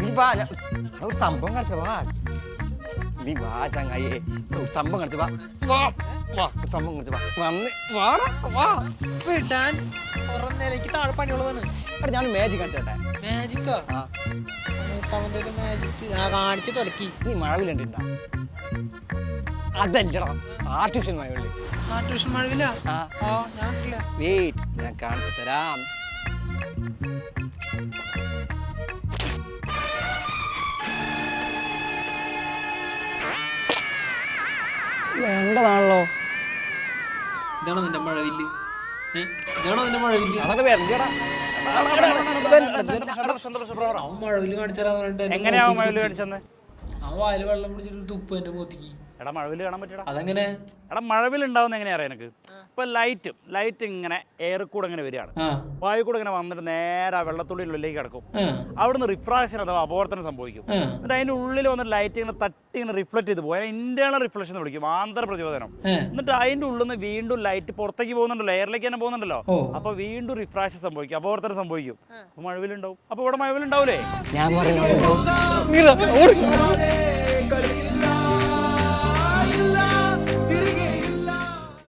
നീ വാ ഒരു സംഭവം കാണിച്ച വാ നീ വാ ചങ്ങായേ ഒരു സംഭവം കാണിച്ച വാ വാ വാ ഒരു സംഭവം കാണിച്ച വാ വന്ന് വാടാ വാ വിടാൻ എനിക്ക് താഴെ പണിയുള്ളതാണ്. എടാ ഞാൻ മാജിക് കാണിച്ചോട്ടെ. മാജിക്കോ? മാജിക് കാണിച്ച് തുലക്കി. നീ മഴവിൽ കണ്ടിട്ടുണ്ടാ? അതല്ലടാ ആർട്ടിഫിഷ്യൽ മഴവില്. ആർട്ടിഫിഷ്യൽ മഴവില്ല? വെയിറ്റ് ഞാൻ കാണിച്ചു തരാം. വേണ്ടതാണല്ലോ. ഇതാണോ നിന്റെ മഴവില്ല്? ഇതാണോ നിന്റെ മഴവില്ല്? അതൊക്കെ വരണ്ടടാ. അവൻ മഴവില്ല് കാണിച്ചാ എങ്ങനെയാവും മഴവില്ല് കാണിച്ചെന്ന്? അവൻ വായിൽ വെള്ളം പിടിച്ചിട്ട് തുപ്പ് എന്റെ മോത്തിക്ക്. എടാ മഴവില്ല് കാണാൻ പറ്റടാ. അതെങ്ങനെ? എടാ മഴവില്ല് ഉണ്ടാവുന്ന എങ്ങനെയാ അറിയാം എനിക്ക്? ഇപ്പൊ ലൈറ്റ് ഇങ്ങനെ എയർ കൂടെ ഇങ്ങനെ വരികയാണ്, വായു കൂടെ ഇങ്ങനെ വന്നിട്ട് നേരെ വെള്ളത്തുള്ളിലേക്ക് കിടക്കും. അവിടുന്ന് റിഫ്രാക്ഷൻ അഥവാ അപവർത്തനം സംഭവിക്കും. എന്നിട്ട് അതിന്റെ ഉള്ളിൽ വന്നിട്ട് ലൈറ്റ് ഇങ്ങനെ തട്ടി ഇങ്ങനെ റിഫ്ലക്ട് ചെയ്ത് പോകും. ഇന്റേണൽ റിഫ്ലക്ഷൻ എന്ന് വിളിക്കും, ആന്തര പ്രതിപതനം. എന്നിട്ട് അതിന്റെ ഉള്ളിൽ നിന്ന് വീണ്ടും ലൈറ്റ് പുറത്തേക്ക് പോകുന്നുണ്ടല്ലോ, എയറിലേക്ക് തന്നെ പോകുന്നുണ്ടല്ലോ. അപ്പൊ വീണ്ടും റിഫ്രാക്ഷൻ സംഭവിക്കും, അപവർത്തനം സംഭവിക്കും. അപ്പൊ മഴവില്ലുണ്ടാവും. അപ്പൊ ഇവിടെ മഴവില്ലുണ്ടാവൂലേ? ഞാൻ